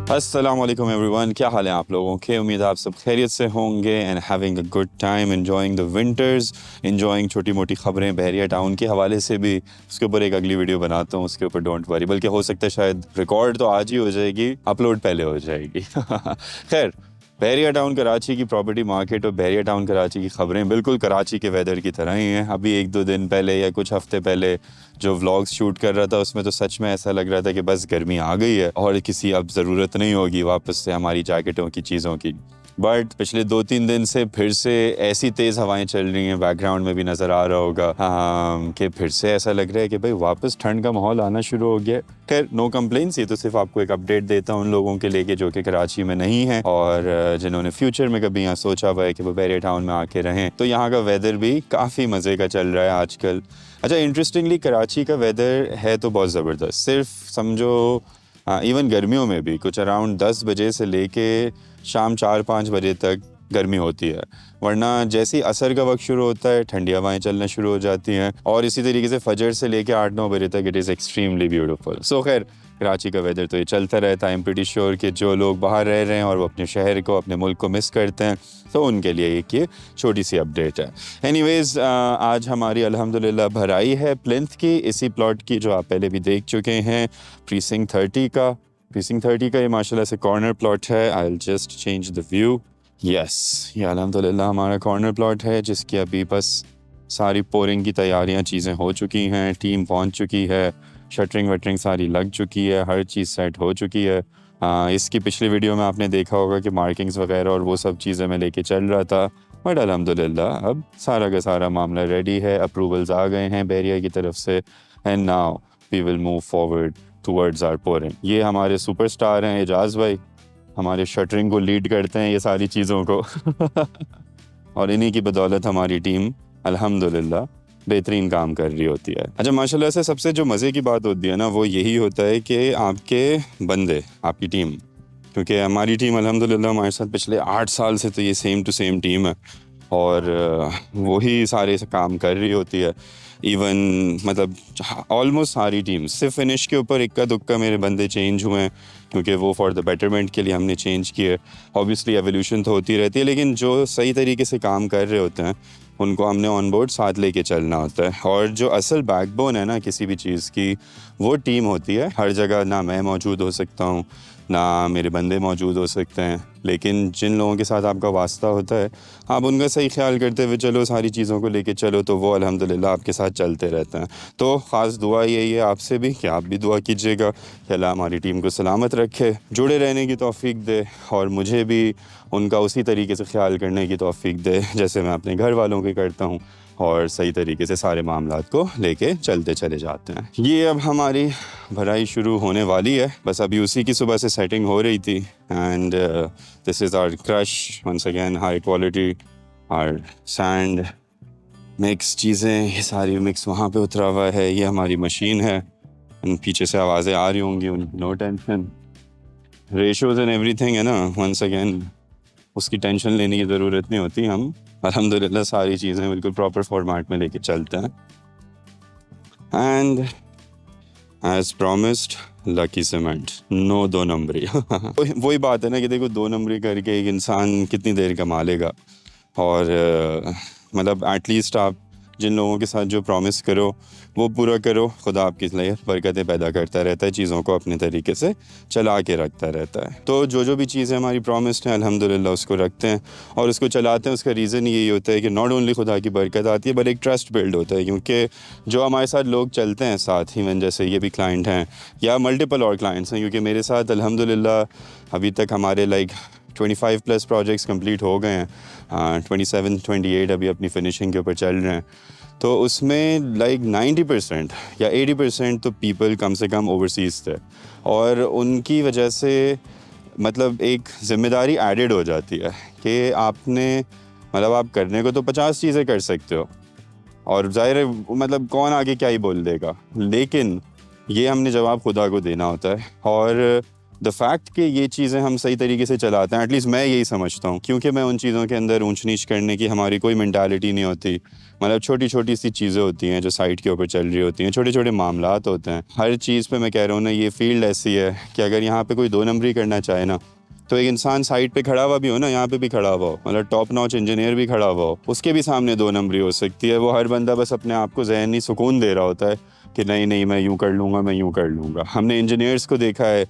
अस्सलाम वालेकुम एवरीवन, क्या हाल है आप लोगों के। उम्मीद है आप सब खैरियत से होंगे and having a good time enjoying the winters, enjoying छोटी मोटी खबरें बहरिया टाउन के हवाले से भी। उसके ऊपर एक अगली वीडियो बनाता हूँ, उसके ऊपर डोंट वरी, बल्कि हो सकता है शायद रिकॉर्ड तो आज ही हो जाएगी, अपलोड पहले हो जाएगी। खैर, बहरिया टाउन कराची की प्रॉपर्टी मार्केट और बहरिया टाउन कराची की खबरें बिल्कुल कराची के वेदर की तरह ही हैं। अभी एक दो दिन पहले या कुछ हफ्ते पहले जो व्लॉग्स शूट कर रहा था उसमें तो सच में ऐसा लग रहा था कि बस गर्मी आ गई है और किसी अब ज़रूरत नहीं होगी वापस से हमारी जैकेटों की, चीज़ों की। बट पिछले 2-3 दिन से फिर से ऐसी तेज़ हवाएं चल रही हैं, बैकग्राउंड में भी नज़र आ रहा होगा, हाँ, कि फिर से ऐसा लग रहा है कि भाई वापस ठंड का माहौल आना शुरू हो गया। खैर, नो कंप्लेंट्स, ये तो सिर्फ आपको एक अपडेट देता हूँ उन लोगों के लेके जो कि कराची में नहीं है और जिन्होंने फ्यूचर में कभी यहाँ सोचा हुआ है कि वो बहरिया टाउन में आके रहें। तो यहाँ का वेदर भी काफ़ी मज़े का चल रहा है आजकल। अच्छा, इंटरेस्टिंगली कराची का वेदर है तो बहुत ज़बरदस्त, सिर्फ समझो इवन गर्मियों में भी कुछ अराउंड 10 बजे से लेके शाम 4-5 बजे तक गर्मी होती है, वरना जैसे ही असर का वक्त शुरू होता है ठंडी हवाएं चलना शुरू हो जाती हैं और इसी तरीके से फजर से लेके 8-9 बजे तक इट इज़ एक्सट्रीमली ब्यूटीफुल। सो खैर, कराची का वेदर तो ये चलता रहता है। आई एम प्रीटी श्योर कि जो लोग बाहर रह रहे हैं और वो अपने शहर को, अपने मुल्क को मिस करते हैं, तो उनके लिए एक ये छोटी सी अपडेट है। एनीवेज़, आज हमारी अल्हम्दुलिल्लाह भराई है प्लिंथ की, इसी प्लॉट की जो आप पहले भी देख चुके हैं, प्रीसिंक्ट 30 का। प्रीसिंक्ट 30 का ये माशाल्लाह से कॉर्नर प्लॉट है। I will just change the view. Yes, ये अल्हम्दुलिल्लाह हमारा कॉर्नर प्लॉट है जिसकी अभी बस सारी पोरिंग की तैयारियां, चीज़ें हो चुकी हैं, टीम पहुंच चुकी है, शटरिंग वटरिंग सारी लग चुकी है, हर चीज़ सेट हो चुकी है। इसकी पिछली वीडियो में आपने देखा होगा कि मार्किंग्स वगैरह और वो सब चीज़ें मैं लेके चल रहा था, बट अल्हम्दुलिल्लाह अब सारा का सारा मामला रेडी है, अप्रूवल्स आ गए हैं बहरिया की तरफ से and now we will move forward towards our pouring. ये हमारे सुपरस्टार हैं एजाज़ भाई, हमारे शटरिंग को लीड करते हैं ये सारी चीज़ों को। और इन्हीं की बदौलत हमारी टीम अल्हम्दुलिल्लाह बेहतरीन काम कर रही होती है। अच्छा, माशाल्लाह से सबसे जो मज़े की बात होती है ना, वो यही होता है कि आपके बंदे, आपकी टीम, क्योंकि हमारी टीम अल्हम्दुलिल्लाह हमारे साथ पिछले 8 साल से तो ये सेम टू सेम टीम है और वही सारे काम कर रही होती है। इवन मतलब ऑलमोस्ट सारी टीम, सिर्फ फिनिश के ऊपर इक्का दुक्का मेरे बंदे चेंज हुए हैं क्योंकि वो फॉर द बेटरमेंट के लिए हमने चेंज किए। ऑब्वियसली एवोल्यूशन तो होती रहती है, लेकिन जो सही तरीके से काम कर रहे होते हैं उनको हमने ऑन बोर्ड साथ लेके चलना होता है। और जो असल बैकबोन है ना किसी भी चीज़ की, वो टीम होती है। हर जगह ना मैं मौजूद हो सकता हूँ, ना मेरे बंदे मौजूद हो सकते हैं, लेकिन जिन लोगों के साथ आपका वास्ता होता है, आप उनका सही ख्याल करते हुए चलो, सारी चीज़ों को लेके चलो, तो वो अल्हम्दुलिल्लाह आपके साथ चलते रहते हैं। तो ख़ास दुआ यही है आपसे भी कि आप भी दुआ कीजिएगा कि अल्लाह हमारी टीम को सलामत रखे, जुड़े रहने की तौफ़ीक दे और मुझे भी उनका उसी तरीके से ख्याल करने की तौफ़ीक दे जैसे मैं अपने घर वालों की करता हूँ और सही तरीके से सारे मामलात को लेके चलते चले जाते हैं। ये अब हमारी भराई शुरू होने वाली है, बस अभी उसी की सुबह से सेटिंग हो रही थी and this is our crush once again, high quality our sand mix चीज़ें, ये सारी मिक्स वहाँ पे उतरा हुआ है। ये हमारी मशीन है, पीछे से आवाज़ें आ रही होंगी, no tension, ratios and everything है ना, वंस अगेन उसकी टेंशन लेने की ज़रूरत नहीं होती। हम अल्हम्दुलिल्लाह सारी चीज़ें बिल्कुल प्रॉपर फॉर्मेट में लेके चलते हैं and as promised Lucky Cement, no 2 नंबरी। वही बात है ना कि देखो 2 नंबरी करके एक इंसान कितनी देर कमा लेगा और मतलब एटलीस्ट आप जिन लोगों के साथ जो प्रॉमिस करो वो पूरा करो, खुदा आपके लिए बरकतें पैदा करता रहता है, चीज़ों को अपने तरीके से चला के रखता रहता है। तो जो भी चीज़ें हमारी प्रॉमिस्ड हैं अल्हम्दुलिल्लाह उसको रखते हैं और उसको चलाते हैं। उसका रीज़न यही होता है कि नॉट ओनली खुदा की बरकत आती है बट एक ट्रस्ट बिल्ड होता है, क्योंकि जो हमारे साथ लोग चलते हैं साथ ही में, जैसे ये भी क्लाइंट हैं या मल्टीपल और क्लाइंट्स हैं, क्योंकि मेरे साथ अल्हम्दुलिल्लाह अभी तक हमारे 25 प्लस प्रोजेक्ट्स कंप्लीट हो गए हैं, 27-28 अभी अपनी फिनिशिंग के ऊपर चल रहे हैं। तो उसमें 90% या 80% तो पीपल कम से कम ओवरसीज़ थे और उनकी वजह से मतलब एक ज़िम्मेदारी एडेड हो जाती है कि आपने मतलब आप करने को तो 50 चीज़ें कर सकते हो और ज़ाहिर है मतलब कौन आगे क्या ही बोल देगा, लेकिन ये हमने जवाब खुदा को देना होता है। और द फैक्ट कि ये चीज़ें हम सही तरीके से चलाते हैं, एटलीस्ट मैं यही समझता हूँ, क्योंकि मैं उन चीज़ों के अंदर ऊंच नीच करने की हमारी कोई मेंटालिटी नहीं होती। मतलब छोटी छोटी सी चीज़ें होती हैं जो साइट के ऊपर चल रही होती हैं, छोटे छोटे मामलात होते हैं। हर चीज़ पे मैं कह रहा हूँ ना, ये फील्ड ऐसी है कि अगर यहाँ पे कोई 2 नंबरी करना चाहे ना, तो एक इंसान साइट पे खड़ा हुआ भी हो ना, यहाँ पे भी खड़ा हुआ हो, मतलब टॉप नॉच इंजीनियर भी खड़ा हुआ हो, उसके भी सामने 2 नंबरी हो सकती है। वो हर बंदा बस अपने आप को ज़हनी सुकून दे रहा होता है कि नहीं नहीं मैं यूँ कर लूँगा, मैं यूँ कर लूँगा। हमने इंजीनियर्स को देखा है,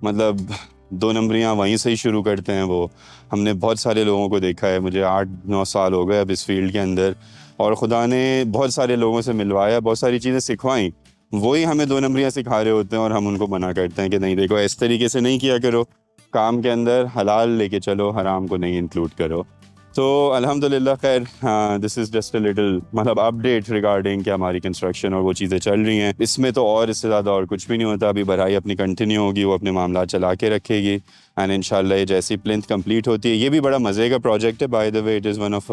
मतलब 2 नंबरियाँ वहीं से ही शुरू करते हैं वो। हमने बहुत सारे लोगों को देखा है, मुझे 8-9 साल हो गए अब इस फील्ड के अंदर, और खुदा ने बहुत सारे लोगों से मिलवाया, बहुत सारी चीज़ें सिखवाई। वही हमें 2 नंबरियाँ सिखा रहे होते हैं और हम उनको मना करते हैं कि नहीं देखो इस तरीके से नहीं किया करो, काम के अंदर हलाल लेके चलो, हराम को नहीं इंक्लूड करो। तो अल्हम्दुलिल्लाह खैर, हाँ, this is just a little मतलब अपडेट रिगार्डिंग कि हमारी कंस्ट्रक्शन और वो चीज़ें चल रही हैं। इसमें तो और इससे ज़्यादा और कुछ भी नहीं होता। अभी भराई अपनी कंटिन्यू होगी, वो अपने मामला चला के रखेगी, एंड इंशाल्लाह ये जैसी प्लिंथ कंप्लीट होती है, ये भी बड़ा मज़े का प्रोजेक्ट है। By the way it is one of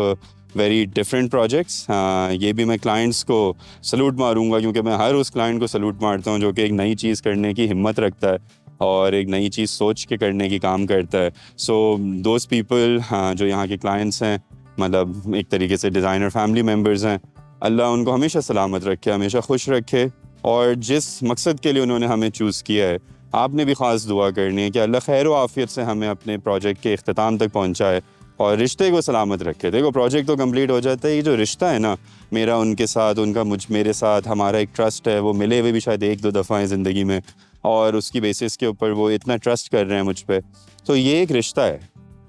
very different projects. ये भी मैं क्लाइंट्स को सलूट मारूंगा, क्योंकि मैं हर उस क्लाइंट को सलूट मारता हूँ जो कि एक नई चीज़ करने की हिम्मत रखता है और एक नई चीज़ सोच के करने की काम करता है। सो दोज पीपल, हाँ, जो यहाँ के क्लाइंट्स हैं, मतलब एक तरीके से डिज़ाइनर फैमिली मेम्बर्स हैं, अल्लाह उनको हमेशा सलामत रखे, हमेशा खुश रखे, और जिस मकसद के लिए उन्होंने हमें चूज़ किया है, आपने भी ख़ास दुआ करनी है कि अल्लाह खैर व आफ़ियत से हमें अपने प्रोजेक्ट के इख्तिताम तक पहुँचाए और रिश्ते को सलामत रखे। देखो प्रोजेक्ट तो कंप्लीट हो जाता है, ये जो रिश्ता है ना मेरा उनके साथ, उनका मेरे साथ, हमारा एक ट्रस्ट है, वो मिले हुए भी शायद 1-2 दफ़ा हैं ज़िंदगी में, और उसकी बेसिस के ऊपर वो इतना ट्रस्ट कर रहे हैं मुझ पे। तो ये एक रिश्ता है,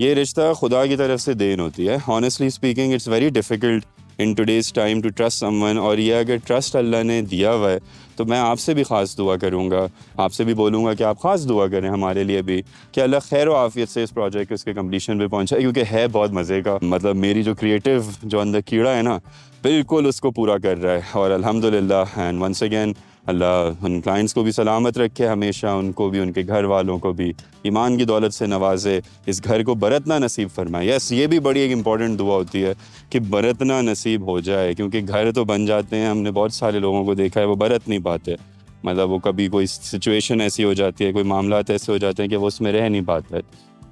ये रिश्ता खुदा की तरफ से देन होती है। Honestly speaking it's very difficult in today's time to trust someone, और ये अगर ट्रस्ट अल्लाह ने दिया हुआ है तो मैं आपसे भी ख़ास दुआ करूँगा, आपसे भी बोलूँगा कि आप ख़ास दुआ करें हमारे लिए भी कि अल्लाह खैर व आफ़ियत से इस प्रोजेक्ट को इसके कंप्लीशन पे पहुँचाए, क्योंकि है बहुत मज़े का। मतलब मेरी जो क्रिएटिव जो अंदर कीड़ा है ना, बिल्कुल उसको पूरा कर रहा है। और अल्हम्दुलिल्लाह, एंड वंस अगेन अल्लाह उन क्लाइंट्स को भी सलामत रखे, हमेशा उनको भी, उनके घर वालों को भी ईमान की दौलत से नवाजे, इस घर को बरतना नसीब फरमाए। यस, ये भी बड़ी एक इंपॉर्टेंट दुआ होती है कि बरतना नसीब हो जाए, क्योंकि घर तो बन जाते हैं, हमने बहुत सारे लोगों को देखा है वो बरत नहीं पाते। मतलब वो कभी कोई सिचुएशन ऐसी हो जाती है, कोई मामलात ऐसे हो जाते हैं कि वो उसमें रह नहीं पाता है।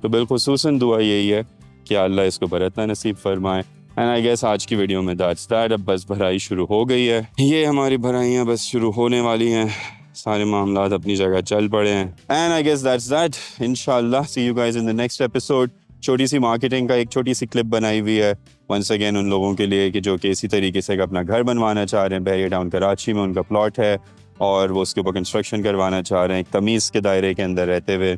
तो बिलखुसूसन दुआ यही है कि अल्लाह इसको बरतना नसीब फरमाए। एंड आई गेस आज की वीडियो में दैट्स दैट। अब बस भराई शुरू हो गई है, ये हमारी भराइयाँ बस शुरू होने वाली हैं, सारे मामलात अपनी जगह चल पड़े हैं। And I guess that's that. इंशाल्लाह see you guys in the next episode. छोटी सी मार्केटिंग का एक छोटी सी क्लिप बनाई हुई है वंस अगेन उन लोगों के लिए कि जो कि इसी तरीके से अपना घर बनवाना चाह रहे हैं। बहरिया टाउन कराची में उनका प्लॉट है और वो उसके ऊपर कंस्ट्रक्शन करवाना चाह रहे हैं, एक तमीज़ के दायरे के अंदर रहते हुए,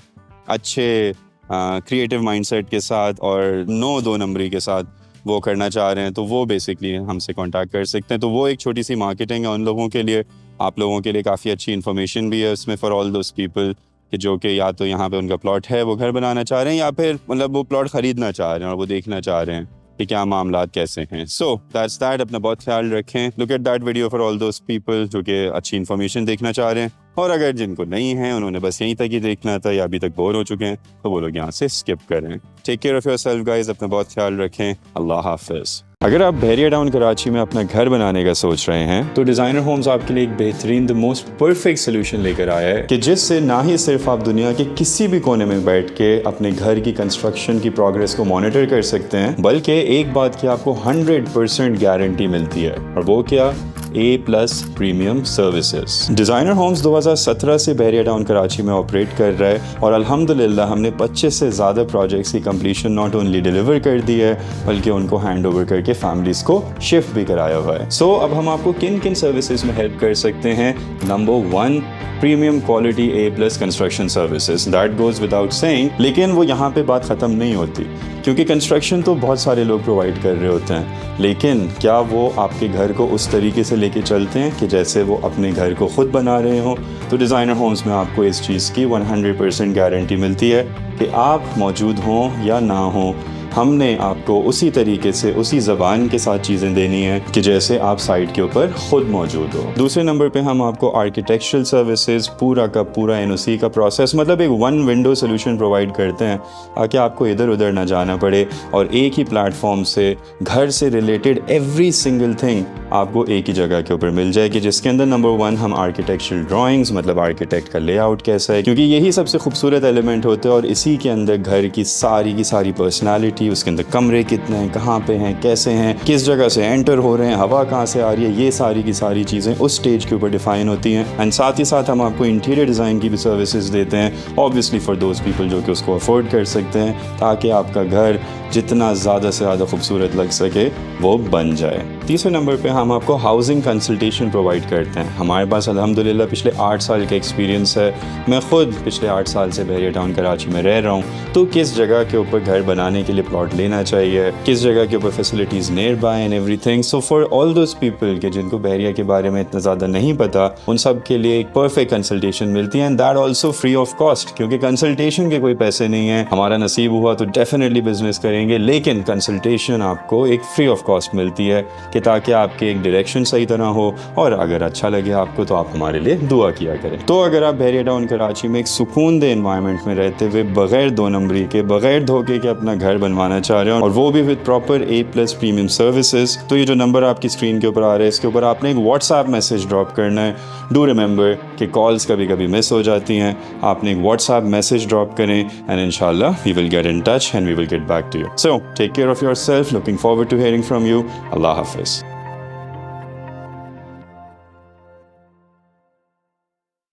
अच्छे क्रिएटिव माइंडसेट के साथ और 2 नंबरी के साथ वो करना चाह रहे हैं। तो वो बेसिकली हमसे कांटेक्ट कर सकते हैं। तो वो एक छोटी सी मार्केटिंग है उन लोगों के लिए, आप लोगों के लिए काफ़ी अच्छी इन्फॉर्मेशन भी है उसमें फॉर ऑल दोस पीपल कि जो कि या तो यहाँ पे उनका प्लॉट है, वो घर बनाना चाह रहे हैं, या फिर मतलब वो प्लॉट ख़रीदना चाह रहे हैं और वो देखना चाह रहे हैं कि क्या मामलात कैसे हैं। So that's that. अपना बहुत ख्याल रखें। Look at that video for all those people जो कि अच्छी इन्फॉर्मेशन देखना चाह रहे हैं, और अगर जिनको नहीं है, उन्होंने बस यहीं तक ही देखना था या अभी तक बोर हो चुके हैं, तो वो लोग यहाँ से स्किप करें। Take care of yourself guys, अपना बहुत ख्याल रखें। अल्लाह हाफ़िज़। अगर आप बहरिया टाउन कराची में अपना घर बनाने का सोच रहे हैं, तो डिज़ाइनर होम्स आपके लिए एक बेहतरीन, द मोस्ट परफेक्ट सोल्यूशन लेकर आया है कि जिससे ना ही सिर्फ आप दुनिया के किसी भी कोने में बैठ के अपने घर की कंस्ट्रक्शन की प्रोग्रेस को मॉनिटर कर सकते हैं, बल्कि एक बात की आपको 100% गारंटी मिलती है, और वो क्या? A+ premium services. Designer homes 2017 से बहरिया टाउन कराची में ऑपरेट कर रहा है, और अल्हम्दुलिल्लाह हमने 25 से ज़्यादा प्रोजेक्ट्स की कंप्लीशन नॉट ओनली डिलीवर कर दी है, बल्कि उनको हैंड ओवर करके फैमिलीज को शिफ्ट भी कराया हुआ है। सो अब हम आपको किन किन सर्विसेज में हेल्प कर सकते हैं? Number 1, premium quality A+ construction services. That goes without saying, लेकिन वो यहाँ पे बात ख़त्म नहीं होती, क्योंकि कंस्ट्रक्शन तो बहुत सारे लोग प्रोवाइड कर रहे होते हैं, लेकिन क्या वो आपके घर को उस तरीके से लेके चलते हैं कि जैसे वो अपने घर को खुद बना रहे हों? तो डिज़ाइनर होम्स में आपको इस चीज़ की 100% गारंटी मिलती है कि आप मौजूद हों या ना हों, हमने आपको उसी तरीके से उसी ज़बान के साथ चीज़ें देनी है कि जैसे आप साइट के ऊपर खुद मौजूद हो। दूसरे नंबर पे हम आपको आर्किटेक्चरल सर्विसेज पूरा का पूरा एनओसी का प्रोसेस मतलब एक वन विंडो सोल्यूशन प्रोवाइड करते हैं ताकि आपको इधर उधर ना जाना पड़े और एक ही प्लेटफॉर्म से घर से रिलेटेड एवरी सिंगल थिंग आपको एक ही जगह के ऊपर मिल जाएगी, जिसके अंदर नंबर 1 हम आर्किटेक्चरल ड्राइंग्स मतलब आर्किटेक्ट का लेआउट कैसा है, क्योंकि यही सबसे खूबसूरत एलिमेंट होते हैं और इसी के अंदर घर की सारी पर्सनालिटी, उसके अंदर कमरे कितने हैं, कहाँ पे हैं, कैसे हैं, किस जगह से एंटर हो रहे हैं, हवा कहाँ से आ रही है, ये सारी की सारी चीज़ें उस स्टेज के ऊपर डिफाइन होती हैं। एंड साथ ही साथ हम आपको इंटीरियर डिज़ाइन की भी सर्विसेज देते हैं, ऑब्वियसली फॉर दोज पीपल जो कि उसको अफोर्ड कर सकते हैं, ताकि आपका घर जितना ज़्यादा से ज़्यादा खूबसूरत लग सके वो बन जाए। तीसरे नंबर पे हम आपको हाउसिंग कंसल्टेशन प्रोवाइड करते हैं। हमारे पास अल्हम्दुलिल्लाह पिछले 8 साल का एक्सपीरियंस है। मैं ख़ुद पिछले 8 साल से बहरिया टाउन कराची में रह रहा हूँ, तो किस जगह के ऊपर घर बनाने के लिए प्लॉट लेना चाहिए, किस जगह के ऊपर facilities near by and everything. So for all those people के जिनको बहरिया के बारे में इतना ज़्यादा नहीं पता, उन सब के लिए एक परफेक्ट कंसल्टेशन मिलती है and that also free of cost, क्योंकि कंसल्टेशन के कोई पैसे नहीं है। हमारा नसीब हुआ तो डेफिनेटली बिजनेस करेंगे, लेकिन कंसल्टेशन आपको एक फ्री ऑफ कॉस्ट मिलती है कि ताकि आपके एक डायरेक्शन सही तरह हो और अगर अच्छा लगे आपको तो आप हमारे लिए दुआ किया करें। तो अगर आप बहरिया टाउन कराची में एक सुकून दे एनवायरनमेंट में रहते हुए बगैर 2 नंबरी के, बगैर धोखे के अपना घर बनवाना चाह रहे हो और वो भी with proper A+ premium services, तो ये जो नंबर आपकी स्क्रीन के ऊपर आ रहा है इसके ऊपर आपने एक व्हाट्सएप मैसेज ड्रॉप करना है। डू रिमेंबर कि कॉल्स कभी कभी मिस हो जाती हैं, आपने एक व्हाट्सएप मैसेज ड्रॉप करें एंड इंशाल्लाह we will get in touch and we will get back to you. So take care of yourself, looking forward to hearing from you. अल्लाह हाफिज़।